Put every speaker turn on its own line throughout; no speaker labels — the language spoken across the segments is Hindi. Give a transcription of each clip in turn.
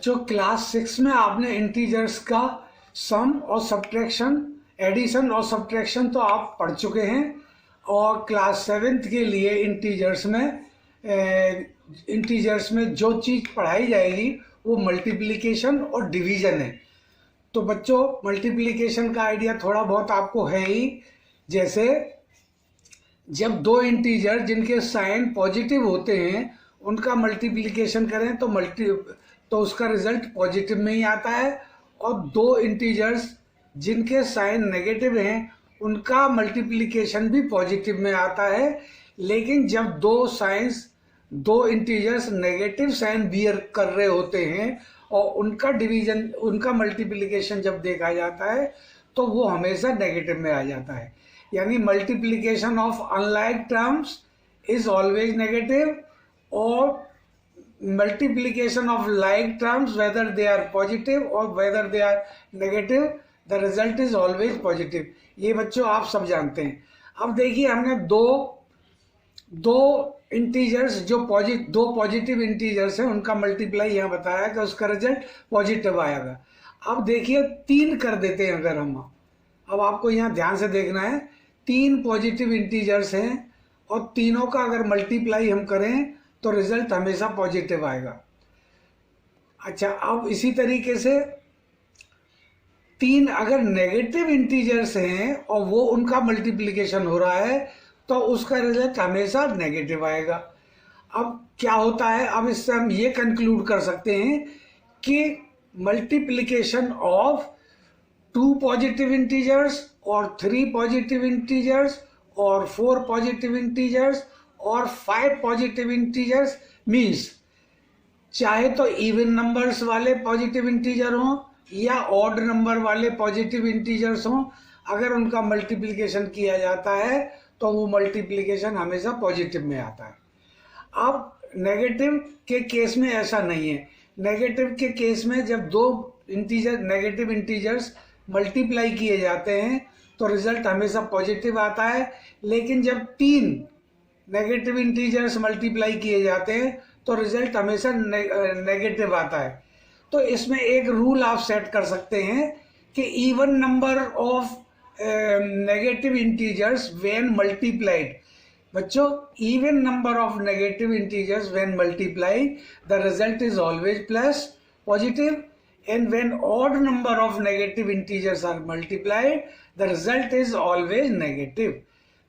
बच्चों क्लास 6 में आपने इंटीजर्स का सम और सब्ट्रैक्शन, एडिशन और सब्ट्रैक्शन तो आप पढ़ चुके हैं। और क्लास 7th के लिए इंटीजर्स में जो चीज़ पढ़ाई जाएगी वो मल्टीप्लिकेशन और डिवीज़न है। तो बच्चों मल्टीप्लिकेशन का आइडिया थोड़ा बहुत आपको है ही। जैसे जब दो इंटीजर जिनके साइन पॉजिटिव होते हैं उनका मल्टीप्लिकेशन करें तो उसका रिजल्ट पॉजिटिव में ही आता है, और दो इंटीजर्स जिनके साइन नेगेटिव हैं उनका मल्टीप्लिकेशन भी पॉजिटिव में आता है। लेकिन जब दो इंटीजर्स नेगेटिव साइन बियर कर रहे होते हैं और उनका मल्टीप्लिकेशन जब देखा जाता है तो वो हमेशा नेगेटिव में आ जाता है। यानी multiplication of unlike terms is always negative, और multiplication of like terms, whether they are positive or whether they are negative, the result is always positive। ये बच्चों आप सब जानते हैं। अब देखिए हमने दो इंटीजर्स दो पॉजिटिव इंटीजर्स हैं उनका मल्टीप्लाई यहाँ बताया कि उसका रिजल्ट पॉजिटिव आएगा। अब देखिए 3 कर देते हैं अगर हम, अब आपको यहाँ ध्यान से देखना है, 3 पॉजिटिव इंटीजर्स हैं और तीनों का अगर मल्टीप्लाई हम करें तो रिजल्ट हमेशा पॉजिटिव आएगा। अच्छा, अब इसी तरीके से 3 अगर नेगेटिव इंटीजर्स हैं और वो उनका मल्टीप्लिकेशन हो रहा है तो उसका रिजल्ट हमेशा नेगेटिव आएगा। अब क्या होता है, अब इससे हम ये कंक्लूड कर सकते हैं कि मल्टीप्लिकेशन ऑफ 2 पॉजिटिव इंटीजर्स और 3 पॉजिटिव इंटीजर्स और 4 पॉजिटिव इंटीजर्स और 5 पॉजिटिव इंटीजर्स मीन्स चाहे तो इवन नंबर्स वाले पॉजिटिव इंटीजर हों या ऑड नंबर वाले पॉजिटिव इंटीजर्स हों, अगर उनका मल्टीप्लिकेशन किया जाता है तो वो मल्टीप्लिकेशन हमेशा पॉजिटिव में आता है। अब नेगेटिव के केस में ऐसा नहीं है। नेगेटिव के केस में जब दो नेगेटिव इंटीजर्स मल्टीप्लाई किए जाते हैं तो रिजल्ट हमेशा पॉजिटिव आता है। लेकिन जब 3 नेगेटिव इंटीजर्स मल्टीप्लाई किए जाते हैं तो रिजल्ट हमेशा नेगेटिव आता है। तो इसमें एक रूल आप सेट कर सकते हैं कि even number of negative integers when multiplied, बच्चों even number of negative integers when multiplied the result is always plus positive, and when odd number of negative integers are multiplied the result is always negative.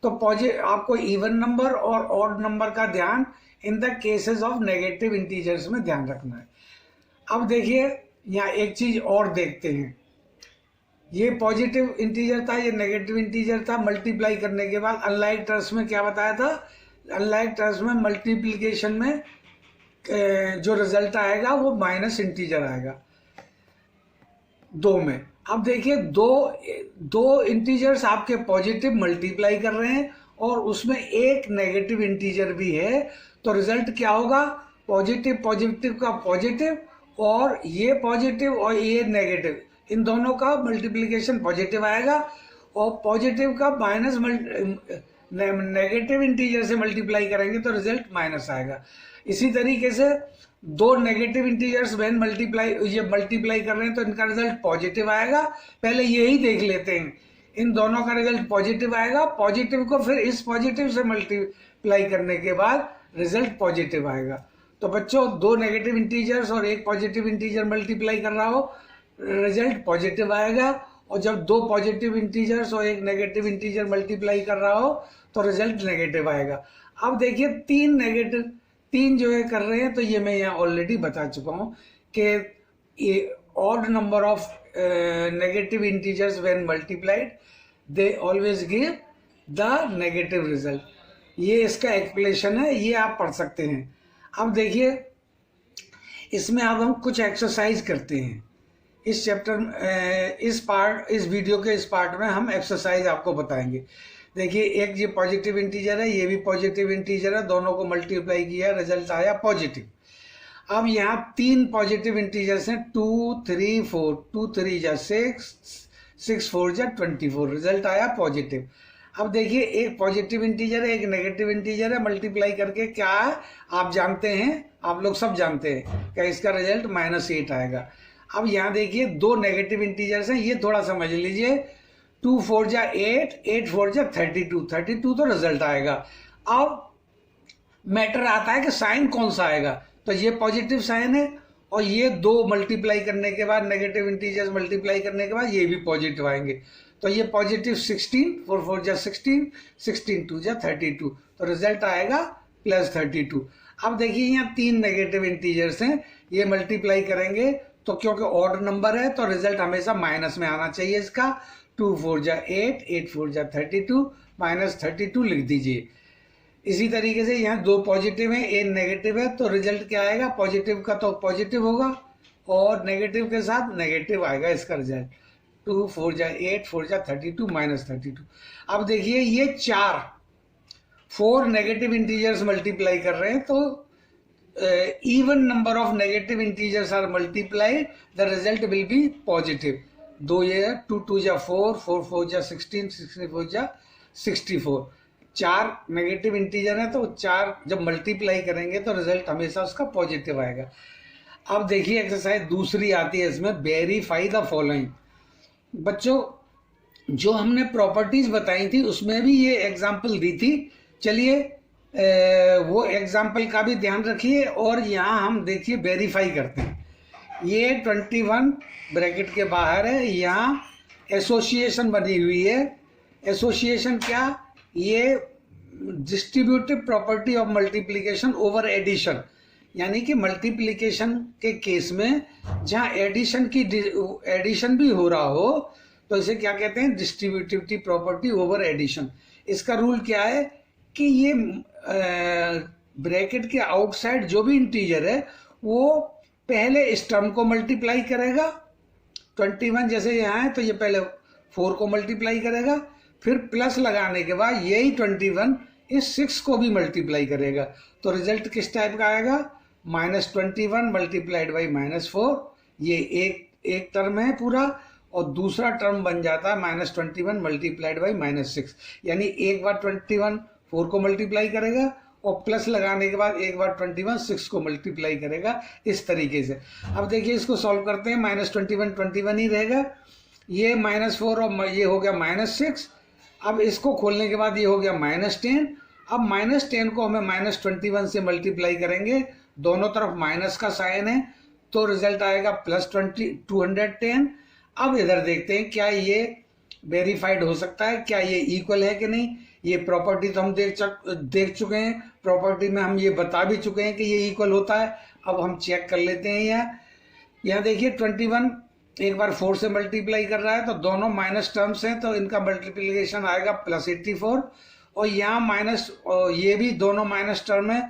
तो आपको इवन नंबर और ऑड नंबर का ध्यान in the cases of negative integers में ध्यान रखना है। अब देखिए यहाँ एक चीज और देखते हैं, ये पॉजिटिव इंटीजर था, ये नेगेटिव इंटीजर था, मल्टीप्लाई करने के बाद अनलाइक टर्म्स में क्या बताया था, अनलाइक टर्म्स में मल्टीप्लिकेशन में जो रिजल्ट आएगा वो माइनस इंटीजर आएगा 2 में। अब देखिए दो इंटीजर्स आपके पॉजिटिव मल्टीप्लाई कर रहे हैं और उसमें एक नेगेटिव इंटीजर भी है, तो रिजल्ट क्या होगा, पॉजिटिव का पॉजिटिव और ये पॉजिटिव और ये नेगेटिव, इन दोनों का मल्टीप्लिकेशन पॉजिटिव आएगा, और पॉजिटिव का माइनस नेगेटिव इंटीजर से मल्टीप्लाई करेंगे तो रिजल्ट माइनस आएगा। इसी तरीके से 2 नेगेटिव इंटीजर्स व्हेन मल्टीप्लाई कर रहे हैं तो इनका रिजल्ट पॉजिटिव आएगा। पहले यही देख लेते हैं, इन दोनों का रिजल्ट पॉजिटिव आएगा, पॉजिटिव को फिर इस पॉजिटिव से मल्टीप्लाई करने के बाद रिजल्ट पॉजिटिव आएगा। तो बच्चों 2 नेगेटिव इंटीजर्स और 1 पॉजिटिव इंटीजर मल्टीप्लाई कर रहा हो, रिजल्ट पॉजिटिव आएगा, और जब 2 पॉजिटिव इंटीजर्स और 1 नेगेटिव इंटीजर मल्टीप्लाई कर रहा हो तो रिजल्ट नेगेटिव आएगा। अब देखिए 3 जो है कर रहे हैं, तो ये मैं यहाँ ऑलरेडी बता चुका हूँ कि odd number of negative integers when multiplied they always give the negative result. ये इसका एक्सप्लेनेशन है, ये आप पढ़ सकते हैं। अब देखिए इसमें अब हम कुछ एक्सरसाइज करते हैं। इस चैप्टर इस वीडियो के इस पार्ट में हम एक्सरसाइज आपको बताएंगे। देखिए एक ये पॉजिटिव इंटीजर है, ये भी पॉजिटिव इंटीजर है, दोनों को मल्टीप्लाई किया, रिजल्ट आया पॉजिटिव। अब यहाँ 3 पॉजिटिव इंटीजर्स हैं, 2 3 4, 2 3 जा 6, 6 4 जा 24, रिजल्ट आया पॉजिटिव। अब देखिए एक पॉजिटिव इंटीजर है, एक नेगेटिव इंटीजर है, मल्टीप्लाई करके क्या है आप जानते हैं, आप लोग सब जानते हैं कि इसका रिजल्ट -8 आएगा। अब यहाँ देखिए दो नेगेटिव इंटीजर्स हैं, ये थोड़ा समझ लीजिए। 2 4 जा 8, 8 4 जा 32, 32 तो रिजल्ट आएगा। अब मैटर आता है कि साइन कौन सा आएगा, तो ये पॉजिटिव साइन है और ये दो मल्टीप्लाई करने के बाद, नेगेटिव इंटीजर्स मल्टीप्लाई करने के बाद ये भी पॉजिटिव आएंगे। तो ये पॉजिटिव 16, 4 4 जा 16, 16 2 जा 32, तो रिजल्ट आएगा +32। अब देखिए यहाँ तीन नेगेटिव इंटीजर्स हैं, ये मल्टीप्लाई करेंगे तो क्योंकि ऑड नंबर है तो रिजल्ट हमेशा माइनस में आना चाहिए इसका। 2 4 जा 8, 8 4 जा 32, -32 लिख दीजिए। इसी तरीके से यहाँ दो पॉजिटिव है, एक नेगेटिव है, तो रिजल्ट क्या आएगा, पॉजिटिव का तो पॉजिटिव होगा और नेगेटिव के साथ नेगेटिव आएगा इसका रिजल्ट। 2 4 जा 8, 4 जा 32, -32। अब देखिए ये 4 नेगेटिव इंटीजर्स मल्टीप्लाई कर रहे हैं, तो even number of negative integers are multiplied, the result will be positive। 2 ये 2 2 जा 4, 4 4 जा 16, 64 जा 64। 4 नेगेटिव इंटीजर है तो 4 जब मल्टीप्लाई करेंगे तो रिजल्ट हमेशा उसका पॉजिटिव आएगा। अब देखिए एक्सरसाइज दूसरी आती है इसमें, वेरीफाई द फॉलोइंग। बच्चों जो हमने प्रॉपर्टीज बताई थी उसमें भी ये एग्जाम्पल दी थी, चलिए वो एग्जाम्पल का भी ध्यान रखिए और यहाँ हम देखिए वेरीफाई करते हैं। ये 21 ब्रैकेट के बाहर है, यहाँ एसोसिएशन बनी हुई है। एसोसिएशन क्या, ये distributive property of multiplication over addition, यानी कि मल्टीप्लिकेशन के केस में जहाँ एडिशन भी हो रहा हो तो इसे क्या कहते हैं, डिस्ट्रीब्यूटिविटी प्रॉपर्टी ओवर एडिशन। इसका रूल क्या है कि ये ब्रैकेट के आउटसाइड जो भी इंटीजर है वो पहले इस टर्म को मल्टीप्लाई करेगा। 21 जैसे यहाँ है तो ये पहले 4 को मल्टीप्लाई करेगा, फिर प्लस लगाने के बाद यही 21 इस 6 को भी मल्टीप्लाई करेगा, तो रिजल्ट किस टाइप का आएगा, -21 मल्टीप्लाइड बाई -4। ये एक टर्म है पूरा और दूसरा टर्म बन जाता है -21 मल्टीप्लाइड बाई -6, यानी एक बार 21 4 को मल्टीप्लाई करेगा और प्लस लगाने के बाद एक बार 21 6 को मल्टीप्लाई करेगा, इस तरीके से। अब देखिए इसको सॉल्व करते हैं, -21 21 ही रहेगा, ये -4 और ये हो गया -6। अब इसको खोलने के बाद ये हो गया -10। अब -10 को हमें -21 से मल्टीप्लाई करेंगे, दोनों तरफ माइनस का साइन है तो रिजल्ट आएगा +210। अब इधर देखते हैं क्या ये वेरीफाइड हो सकता है, क्या ये इक्वल है कि नहीं। ये प्रॉपर्टी तो हम देख चुके हैं, प्रॉपर्टी में हम ये बता भी चुके हैं कि ये इक्वल होता है। अब हम चेक कर लेते हैं यहाँ देखिए 21 एक बार 4 से मल्टीप्लाई कर रहा है तो दोनों माइनस टर्म्स हैं तो इनका मल्टीप्लिकेशन आएगा +84, और यहाँ माइनस ये भी दोनों माइनस टर्म है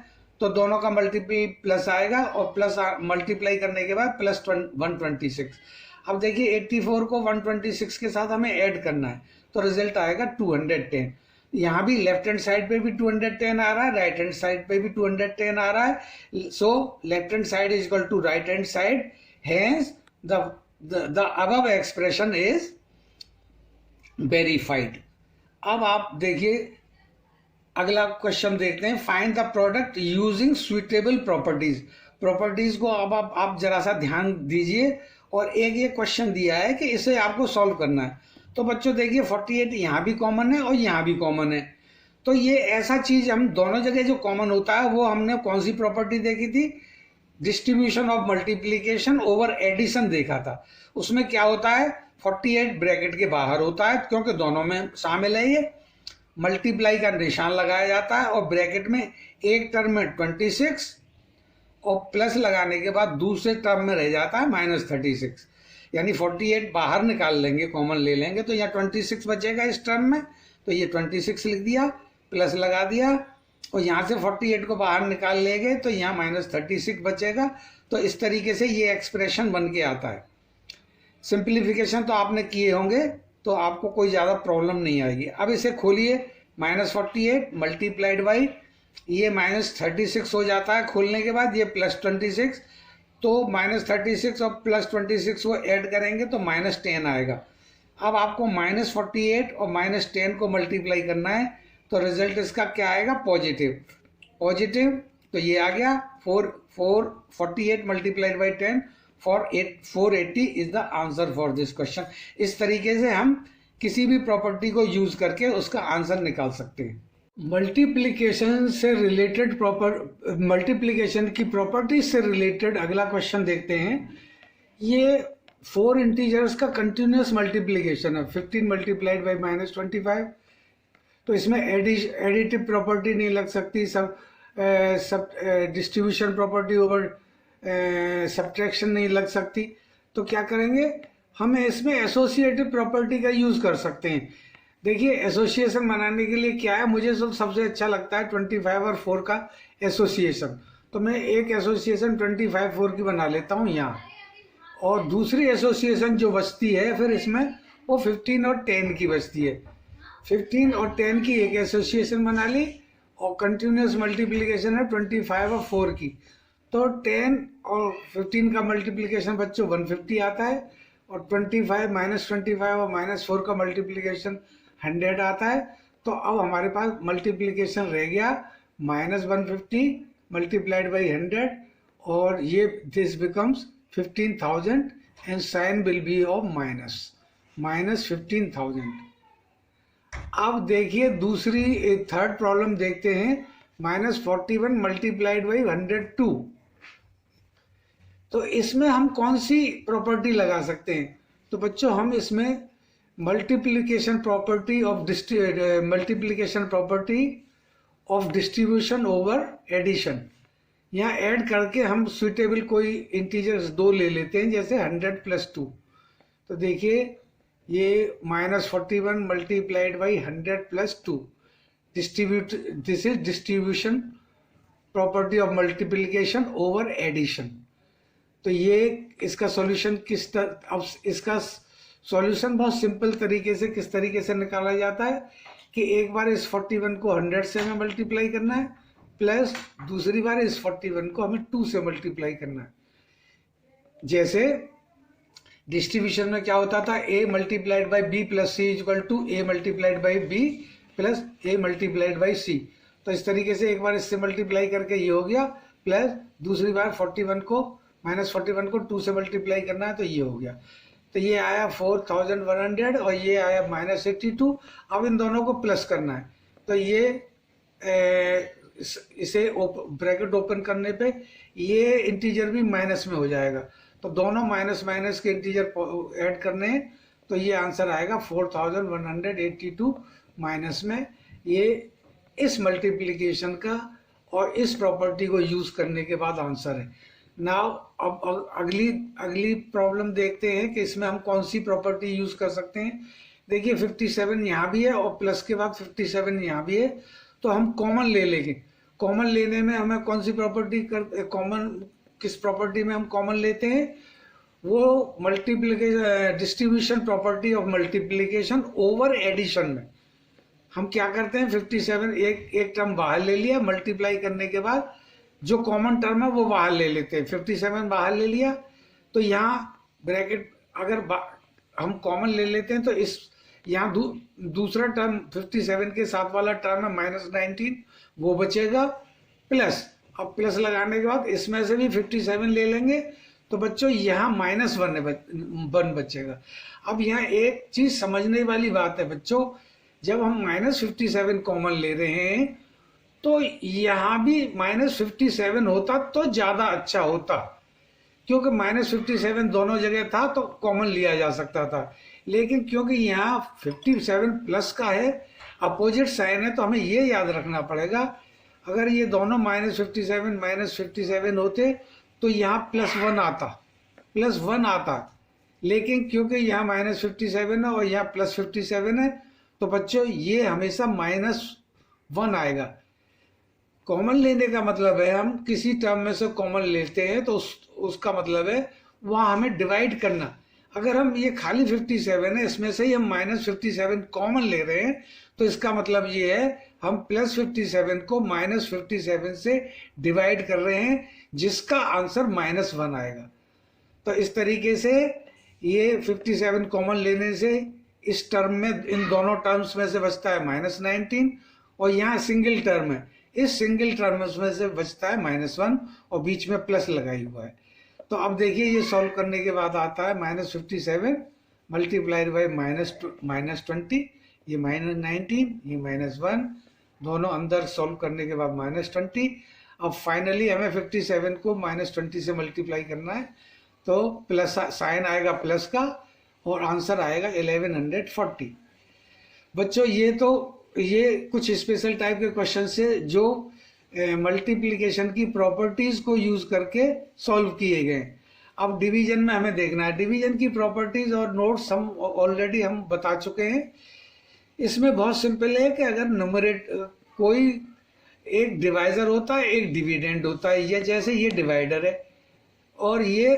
तो दोनों का मल्टीपल प्लस आएगा और प्लस मल्टीप्लाई करने के बाद +126। अब देखिए 84 को 126 के साथ हमें ऐड करना है तो रिजल्ट आएगा 210। यहाँ भी लेफ्ट हैंड साइड पे भी 210 आ रहा है, राइट हैंड साइड पे भी 210 आ रहा है। So left hand side is equal to right hand side, hence the above expression is verified. अब आप देखिए अगला क्वेश्चन देखते हैं, find the product using suitable properties. Properties को अब आप जरा सा ध्यान दीजिए और एक ये क्वेश्चन दिया है कि इसे आपको सॉल्व करना है। तो बच्चों देखिए 48 यहाँ भी कॉमन है और यहाँ भी कॉमन है, तो ये ऐसा चीज हम दोनों जगह जो कॉमन होता है वो हमने कौन सी प्रॉपर्टी देखी थी, distribution of multiplication over addition देखा था। उसमें क्या होता है 48 ब्रैकेट के बाहर होता है क्योंकि दोनों में शामिल है, ये मल्टीप्लाई का निशान लगाया जाता है और ब्रैकेट में एक टर्म में 26 और प्लस लगाने के बाद दूसरे टर्म में रह जाता है -36, यानी 48 बाहर निकाल लेंगे, कॉमन ले लेंगे तो यहाँ 26 बचेगा इस टर्म में, तो ये 26 लिख दिया, प्लस लगा दिया और यहाँ से 48 को बाहर निकाल लेंगे तो यहाँ -36 बचेगा। तो इस तरीके से ये एक्सप्रेशन बन के आता है। सिंप्लीफिकेशन तो आपने किए होंगे तो आपको कोई ज़्यादा प्रॉब्लम नहीं आएगी। अब इसे खोलिए, -48 मल्टीप्लाइड बाई ये -36 हो जाता है, खोलने के बाद ये +26, तो -36 और +26 को ऐड करेंगे तो -10 आएगा। अब आपको -48 और -10 को मल्टीप्लाई करना है, तो रिजल्ट इसका क्या आएगा? पॉजिटिव। पॉजिटिव तो ये आ गया 48 multiplied by 10 480 is the answer for this question. इस तरीके से हम किसी भी प्रॉपर्टी को यूज करके उसका आंसर निकाल सकते हैं। मल्टीप्लिकेशन से रिलेटेड मल्टीप्लिकेशन की प्रॉपर्टीज से रिलेटेड अगला क्वेश्चन देखते हैं। ये 4 इंटीजर्स का कंटिन्यूस मल्टीप्लिकेशन है, 15 मल्टीप्लाइड बाई -25। तो इसमें एडिटिव प्रॉपर्टी नहीं लग सकती, सब डिस्ट्रीब्यूशन प्रॉपर्टी ओवर सब्ट्रैक्शन नहीं लग सकती। तो क्या करेंगे, हम इसमें एसोसिएटिव प्रॉपर्टी का यूज कर सकते हैं। देखिए एसोसिएशन बनाने के लिए क्या है, मुझे सबसे अच्छा लगता है 25 और 4 का एसोसिएशन। तो मैं एक एसोसिएशन 25 4 की बना लेता हूँ यहाँ, और दूसरी एसोसिएशन जो बचती है फिर इसमें वो 15 और 10 की बचती है। 15 और 10 की एक एसोसिएशन बना ली, और कंटिन्यूस मल्टीप्लिकेशन है 25 और 4 की। तो 10 और 15 का मल्टीप्लिकेशन बच्चों 150 आता है, और 25 -25 और -4 का मल्टीप्लिकेशन 100 आता है। तो अब हमारे पास मल्टीप्लिकेशन रह गया -150 मल्टीप्लाइड बाई 100, और ये this becomes 15,000 and sign will be of -15,000। अब देखिए दूसरी थर्ड प्रॉब्लम देखते हैं, -41 मल्टीप्लाइड बाई 102। तो इसमें हम कौन सी प्रॉपर्टी लगा सकते हैं? तो बच्चों हम इसमें multiplication property of distribution over addition, यहाँ ऐड करके हम सुइटेबल कोई इंटीजर्स 2 ले लेते हैं, जैसे 100 + 2। तो देखिए ये -41 multiplied by 100 + 2 this is distribution property of multiplication over addition. तो ये इसका सॉल्यूशन अब इसका सॉल्यूशन बहुत सिंपल तरीके से किस तरीके से निकाला जाता है कि एक बार इस 41 को 100 से हमें मल्टीप्लाई करना है, प्लस दूसरी बार इस 41 को हमें 2 से मल्टीप्लाई करना है। जैसे डिस्ट्रीब्यूशन में क्या होता था, a multiplied by b plus c equal to a multiplied by b plus a multiplied by c। तो इस तरीके से एक बार इससे मल्टीप्लाई करके ये हो गया, प्लस दूसरी बार -41 को 2 से मल्टीप्लाई करना है, तो ये हो गया। तो ये आया 4100 और ये आया -82। अब इन दोनों को प्लस करना है, तो ये इसे ब्रैकेट ओपन करने पे ये इंटीजर भी माइनस में हो जाएगा। तो दोनों माइनस के इंटीजर ऐड करने हैं, तो ये आंसर आएगा 4182 माइनस में। ये इस मल्टीप्लिकेशन का और इस प्रॉपर्टी को यूज करने के बाद आंसर है। नाउ अब अगली प्रॉब्लम देखते हैं कि इसमें हम कौन सी प्रॉपर्टी यूज कर सकते हैं। देखिए 57 यहाँ भी है और प्लस के बाद 57 यहाँ भी है, तो हम कॉमन ले लेंगे। कॉमन लेने में हमें कौन सी प्रॉपर्टी किस प्रॉपर्टी में हम कॉमन लेते हैं, वो multiplication distribution property of multiplication over addition में हम क्या करते हैं, 57 एक टर्म बाहर ले लिया, मल्टीप्लाई करने के बाद जो कॉमन टर्म है वो बाहर ले लेते हैं। 57 बाहर ले लिया, तो यहाँ ब्रैकेट अगर हम कॉमन ले लेते हैं, तो इस यहाँ दूसरा टर्म 57 के साथ वाला टर्म है -19, वो बचेगा, प्लस अब प्लस लगाने के बाद इसमें से भी 57 ले लेंगे, तो बच्चों यहाँ -1 बचेगा। अब यहाँ एक चीज समझने वाली बात है बच्चों, जब हम -57 कॉमन ले रहे हैं, तो यहाँ भी -57 होता तो ज्यादा अच्छा होता, क्योंकि -57 दोनों जगह था तो कॉमन लिया जा सकता था। लेकिन क्योंकि यहाँ 57 प्लस का है, अपोजिट साइन है, तो हमें ये याद रखना पड़ेगा, अगर ये दोनों -57 होते तो यहाँ +1 आता। लेकिन क्योंकि यहाँ -57 है और यहाँ +57 है, तो बच्चों ये हमेशा -1 आएगा। कॉमन लेने का मतलब है हम किसी टर्म में से कॉमन लेते हैं, तो उसका मतलब है वहाँ हमें डिवाइड करना। अगर हम ये खाली 57 है, इसमें से ही हम -57 कॉमन ले रहे हैं, तो इसका मतलब ये है हम +57 को -57 से डिवाइड कर रहे हैं, जिसका आंसर -1 आएगा। तो इस तरीके से ये 57 कॉमन लेने से इस टर्म में, इन दोनों टर्म्स में से बचता है -19, और यहाँ सिंगल टर्म है, इस सिंगल टर्म में से बचता है -1, और बीच में प्लस लगाई हुआ है। तो अब देखिए ये सॉल्व करने के बाद आता है -57 मल्टीप्लाइड बाई -20, ये -19, ये -1, दोनों अंदर सॉल्व करने के बाद -20। अब फाइनली हमें 57 को -20 से मल्टीप्लाई करना है, तो प्लस साइन आएगा प्लस का, और आंसर आएगा 1140। बच्चों ये कुछ स्पेशल टाइप के क्वेश्चन से जो मल्टीप्लिकेशन की प्रॉपर्टीज को यूज करके सॉल्व किए गए। अब डिवीजन में हमें देखना है, डिवीजन की प्रॉपर्टीज और नोट्स हम ऑलरेडी बता चुके हैं। इसमें बहुत सिंपल है कि अगर कोई एक डिवाइजर होता है, एक डिविडेंड होता है, ये जैसे ये डिवाइडर है और ये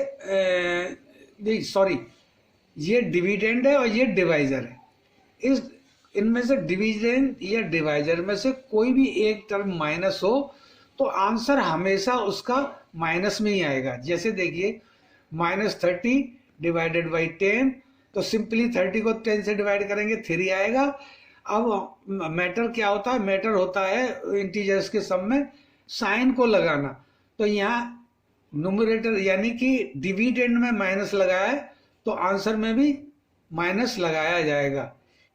ये डिविडेंड है और ये डिवाइजर है। इनमें से डिविडेंड या डिवाइजर में से कोई भी एक टर्म माइनस हो तो आंसर हमेशा उसका माइनस में ही आएगा। जैसे देखिए -30 डिवाइडेड बाई 10, तो सिंपली 30 को 10 से डिवाइड करेंगे 3 आएगा। अब मैटर क्या होता है, मैटर होता है इंटीजर्स के सम में साइन को लगाना। तो यहाँ न्यूमरेटर यानी कि डिविडेंड में माइनस लगाया है तो आंसर में भी माइनस लगाया जाएगा,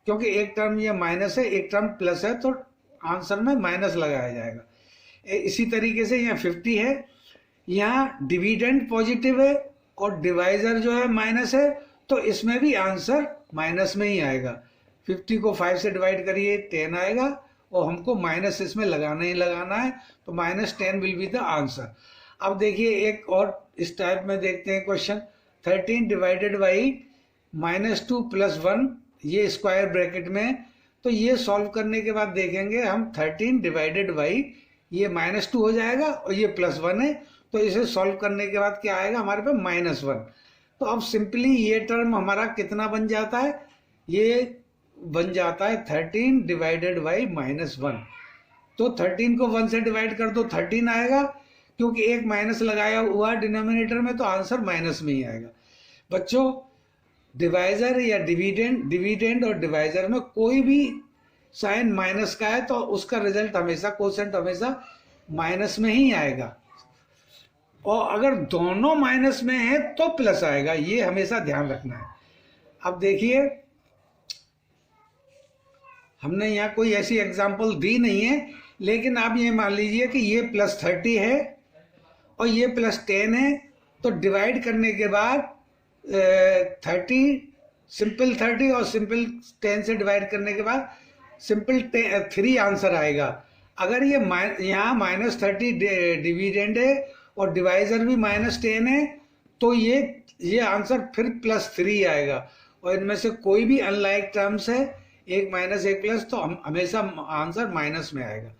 क्योंकि एक टर्म ये माइनस है, एक टर्म प्लस है, तो आंसर में माइनस लगाया जाएगा। इसी तरीके से यहाँ 50 है, यहाँ डिविडेंड पॉजिटिव है और डिवाइजर जो है माइनस है, तो इसमें भी आंसर माइनस में ही आएगा। 50 को 5 से डिवाइड करिए 10 आएगा, और हमको माइनस इसमें लगाना ही लगाना है, तो -10 विल बी द आंसर। अब देखिए एक और इस टाइप में देखते हैं क्वेश्चन। 13 डिवाइडेड बाई -2 + 1, ये स्क्वायर ब्रैकेट में। तो ये सॉल्व करने के बाद देखेंगे हम 13 डिवाइडेड बाई ये -2 हो जाएगा और ये +1 है, तो इसे सॉल्व करने के बाद क्या आएगा हमारे पास -1। तो अब सिंपली ये टर्म हमारा कितना बन जाता है, ये बन जाता है 13 डिवाइडेड बाई -1। तो 13 को 1 से डिवाइड कर दो 13 आएगा, क्योंकि एक माइनस लगाया हुआ डिनोमिनेटर में, तो आंसर माइनस में ही आएगा। बच्चों डिवाइजर या डिविडेंड और डिवाइजर में कोई भी साइन माइनस का है तो उसका रिजल्ट हमेशा, कोसेंट हमेशा माइनस में ही आएगा, और अगर दोनों माइनस में है तो प्लस आएगा, ये हमेशा ध्यान रखना है। अब देखिए हमने यहाँ कोई ऐसी एग्जांपल दी नहीं है, लेकिन आप ये मान लीजिए कि ये +30 है और ये +10 है, तो डिवाइड करने के बाद 30 सिंपल 30 और सिंपल 10 से डिवाइड करने के बाद सिंपल 3 आंसर आएगा। अगर ये यहाँ -30 डिविडेंड है और डिवाइजर भी -10 है, तो ये आंसर फिर +3 आएगा, और इनमें से कोई भी अनलाइक टर्म्स है, एक माइनस एक प्लस, तो हमेशा आंसर माइनस में आएगा।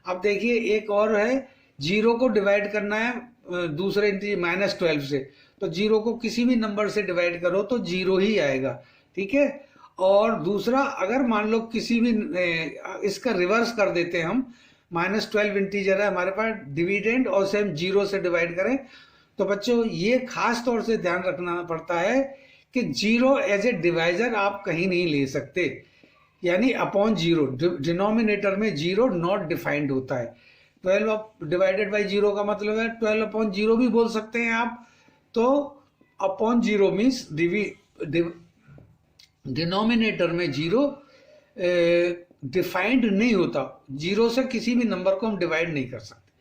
अब देखिए एक और है, 0 को डिवाइड करना है दूसरे -12 से, तो 0 को किसी भी नंबर से डिवाइड करो तो 0 ही आएगा, ठीक है। और दूसरा, अगर मान लो किसी भी इसका रिवर्स कर देते हैं हम, -12 इंटीजर है हमारे पास, डिविडेंड और सेम 0 से डिवाइड करें, तो बच्चों ये खास तौर से ध्यान रखना पड़ता है कि 0 एज ए डिवाइजर आप कहीं नहीं ले सकते, यानी अपॉन 0, डिनोमिनेटर में 0 नॉट डिफाइंड होता है। 12 डिवाइडेड बाई 0 का मतलब है 12/0 भी बोल सकते हैं आप। तो अपॉन 0 मीन्स डिनोमिनेटर में 0 डिफाइंड नहीं होता, 0 से किसी भी नंबर को हम डिवाइड नहीं कर सकते।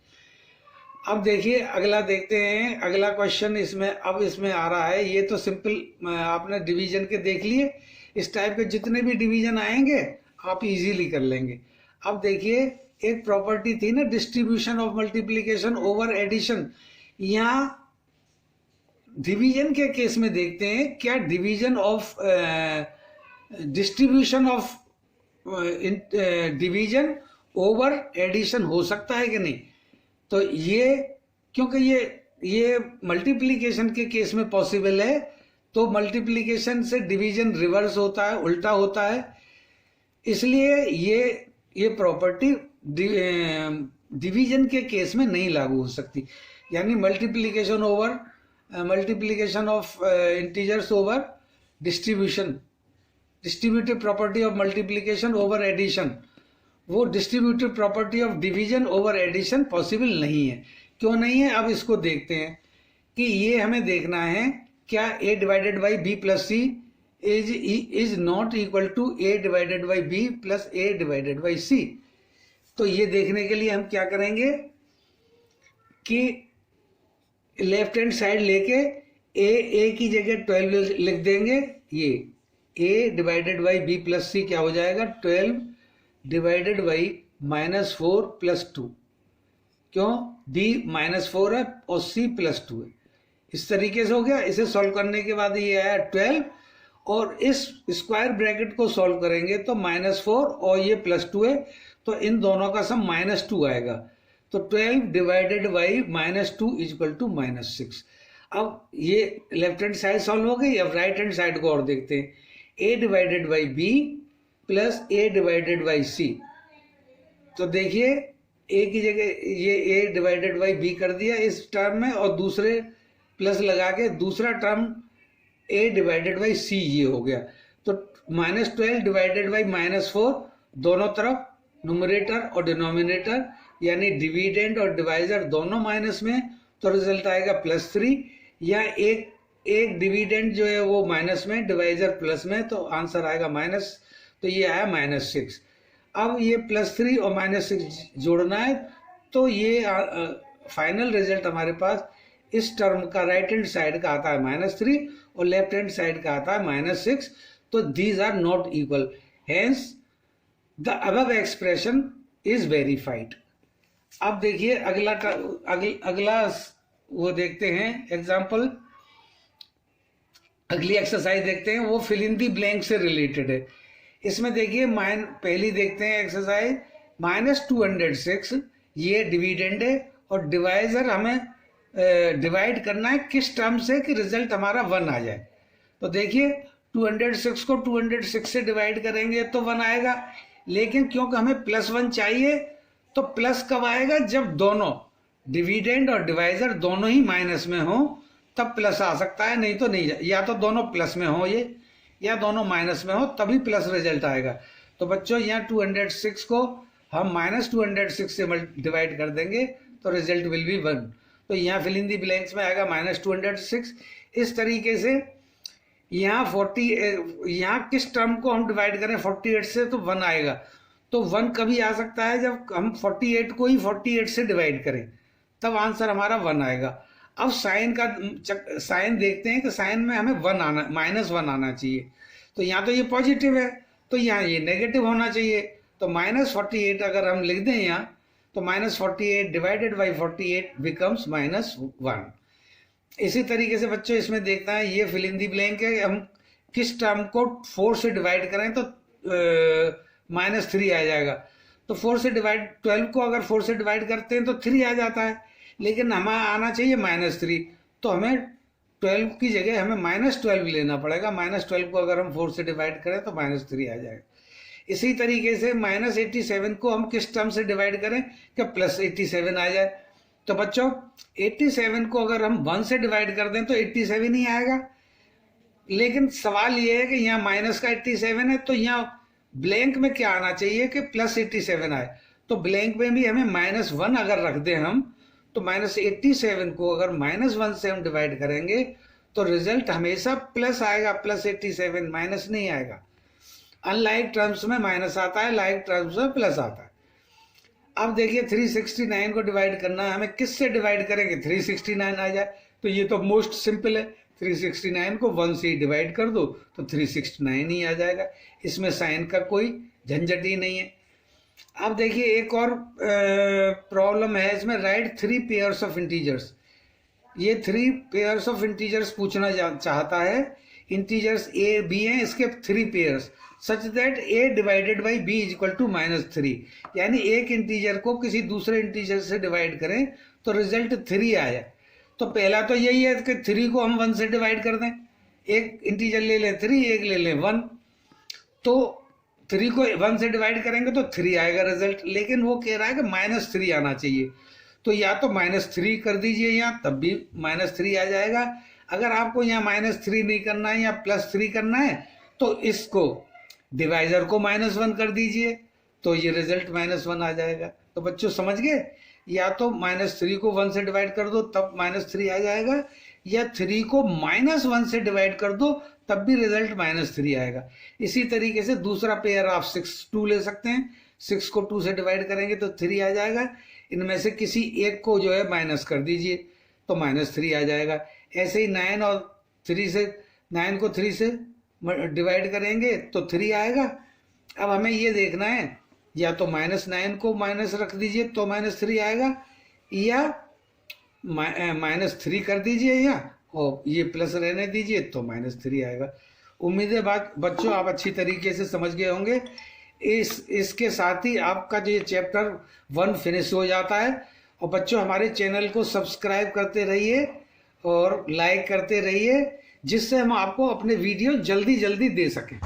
अब देखिए अगला देखते हैं, अगला क्वेश्चन इसमें आ रहा है। ये तो सिंपल आपने डिवीजन के देख लिए, इस टाइप के जितने भी डिवीजन आएंगे आप इजीली कर लेंगे। अब देखिए एक प्रॉपर्टी थी ना, distribution of multiplication over addition. यहाँ डिवीजन के केस में देखते हैं क्या distribution of division over addition हो सकता है कि नहीं। तो ये क्योंकि ये मल्टीप्लिकेशन के केस में पॉसिबल है, तो मल्टीप्लिकेशन से डिवीजन रिवर्स होता है, उल्टा होता है, इसलिए ये प्रॉपर्टी डिवीजन के केस में नहीं लागू हो सकती। यानी multiplication of integers over distribution distributive property of multiplication over addition, वो distributive property of division over addition possible नहीं है। क्यों नहीं है, अब इसको देखते हैं कि ये हमें देखना है क्या a divided by b plus C is not equal to a divided by b plus a divided by c। तो ये देखने के लिए हम क्या करेंगे कि लेफ्ट हैंड साइड लेके a की जगह 12 लिख देंगे। ये a divided by b plus c क्या हो जाएगा, 12 डिवाइडेड बाई -4 प्लस 2। क्यों, b -4 है और c प्लस 2 है। इस तरीके से हो गया। इसे सॉल्व करने के बाद ये आया 12 और इस स्क्वायर ब्रैकेट को सॉल्व करेंगे तो -4 और ये +2 है, तो इन दोनों का सम -2 आएगा। तो 12 डिवाइडेड बाई -2 इक्वल टू -6। अब ये लेफ्ट हैंड साइड सॉल्व हो गई। अब राइट हैंड साइड को और देखते हैं, a divided by b plus a divided by c। तो देखिए a की जगह ये a डिवाइडेड बाई b कर दिया इस टर्म में, और दूसरे प्लस लगा के दूसरा term a divided by c ये हो गया। तो -12 डिवाइडेड बाई -4 दोनों तरफ न्यूमरेटर और डिनोमिनेटर यानी डिविडेंड और डिवाइजर दोनों माइनस में, तो रिजल्ट आएगा +3। या एक डिविडेंड जो है वो माइनस में, डिवाइजर प्लस में, तो आंसर आएगा माइनस। तो ये आया -6। अब ये +3 और -6 जोड़ना है, तो ये फाइनल रिजल्ट हमारे पास इस टर्म का राइट हैंड साइड का आता है -3 और लेफ्ट हैंड साइड का आता है -6। तो these are not equal, hence the above expression is verified. अब देखिए अगला वो देखते हैं एग्जाम्पल, अगली एक्सरसाइज देखते हैं, वो फिल इन दी ब्लैंक से रिलेटेड है। इसमें देखिए पहली देखते हैं एक्सरसाइज, -206 ये डिविडेंड है और डिवाइजर हमें डिवाइड करना है किस टर्म से कि रिजल्ट हमारा 1 आ जाए। तो देखिए 206 को 206 से डिवाइड करेंगे तो 1 आएगा, लेकिन क्योंकि हमें +1 चाहिए तो प्लस कब आएगा, जब दोनों डिविडेंड और डिवाइजर दोनों ही माइनस में हो तब प्लस आ सकता है, नहीं तो नहीं। या तो दोनों प्लस में हो ये, या दोनों माइनस में हो, तभी प्लस रिजल्ट आएगा। तो बच्चों यहाँ 206 को हम -206 से डिवाइड कर देंगे तो रिजल्ट विल बी 1। तो यहाँ फिल इन दी ब्लैंक्स में आएगा -206। इस तरीके से यहाँ किस टर्म को हम डिवाइड करें 48 से तो 1 आएगा। तो 1 कभी आ सकता है जब हम 48 को ही 48 से डिवाइड करें, तब आंसर हमारा 1 आएगा। अब साइन देखते हैं कि साइन में हमें -1 आना चाहिए। तो यहाँ तो ये पॉजिटिव है, तो यहाँ ये नेगेटिव होना चाहिए। तो -48 अगर हम लिख दें यहाँ, तो -48 डिवाइडेड बाई 48 बिकम्स -1। इसी तरीके से बच्चों इसमें देखना है, ये फिल इन दी ब्लैंक है, हम किस टर्म को 4 से डिवाइड करें तो -3 आ जाएगा। तो 12 को अगर 4 से डिवाइड करते हैं तो 3 आ जाता है, लेकिन हमें आना चाहिए -3। तो हमें 12 की जगह हमें -12 लेना पड़ेगा। -12 को अगर हम 4 से डिवाइड करें तो -3 आ जाएगा। इसी तरीके से -87 को हम किस टर्म से डिवाइड करें कि +87 आ जाए। तो बच्चों 87 को अगर हम 1 से डिवाइड कर दें तो 87 ही आएगा, लेकिन सवाल ये है कि यहाँ माइनस का 87 है, तो यहाँ ब्लैंक में क्या आना चाहिए कि +87 आए। तो ब्लैंक में भी हमें -1 अगर रख दें हम, तो -87 को अगर -1 से हम डिवाइड करेंगे तो रिजल्ट हमेशा प्लस आएगा, +87, माइनस नहीं आएगा। अनलाइक टर्म्स में माइनस आता है, लाइक टर्म्स में प्लस आता है। अब देखिए 369 को डिवाइड करना है, हमें किससे डिवाइड करेंगे 369 आ जाए। तो ये तो मोस्ट सिंपल है, 369 को 1 से डिवाइड कर दो तो 369 ही आ जाएगा। इसमें साइन का कोई झंझट ही नहीं है। अब देखिए एक और प्रॉब्लम है इसमें, राइट 3 पेयर्स ऑफ इंटीजर्स। ये 3 पेयर्स ऑफ इंटीजर्स पूछना चाहता है। इंटीजर्स ए बी हैं, इसके 3 pairs such that a divided by b equal to -3। यानी एक इंटीजर को किसी दूसरे इंटीजर से डिवाइड करें तो रिजल्ट 3 आए। तो पहला तो यही है कि 3 को हम 1 से डिवाइड कर दें, एक इंटीजर ले लें 3, एक ले लें 1। तो 3 को 1 से डिवाइड करेंगे तो 3 आएगा रिजल्ट, लेकिन वो कह रहा है कि -3 आना चाहिए। तो या तो -3 कर दीजिए यहाँ, तब भी -3 आ जाएगा। अगर आपको यहाँ -3 नहीं करना है या +3 करना है तो इसको डिवाइजर को -1 कर दीजिए तो ये रिजल्ट -1 आ जाएगा। तो बच्चों समझ गए, या तो -3 को 1 से डिवाइड कर दो तब -3 आ जाएगा, या 3 को -1 से डिवाइड कर दो तब भी रिजल्ट -3 आएगा। इसी तरीके से दूसरा पेयर आप 6 2 ले सकते हैं, 6 को 2 से डिवाइड करेंगे तो 3 आ जाएगा। इनमें से किसी एक को जो है माइनस कर दीजिए तो -3 आ जाएगा। ऐसे ही 9 और 3 से, 9 को 3 से डिवाइड करेंगे तो 3 आएगा। अब हमें ये देखना है, या तो -9 को माइनस रख दीजिए तो -3 आएगा, या -3 कर दीजिए या और ये प्लस रहने दीजिए तो -3 आएगा। उम्मीद है बच्चों आप अच्छी तरीके से समझ गए होंगे। इसके साथ ही आपका जो चैप्टर 1 फिनिश हो जाता है। और बच्चों हमारे चैनल को सब्सक्राइब करते रहिए और लाइक करते रहिए, जिससे हम आपको अपने वीडियो जल्दी जल्दी दे सकें।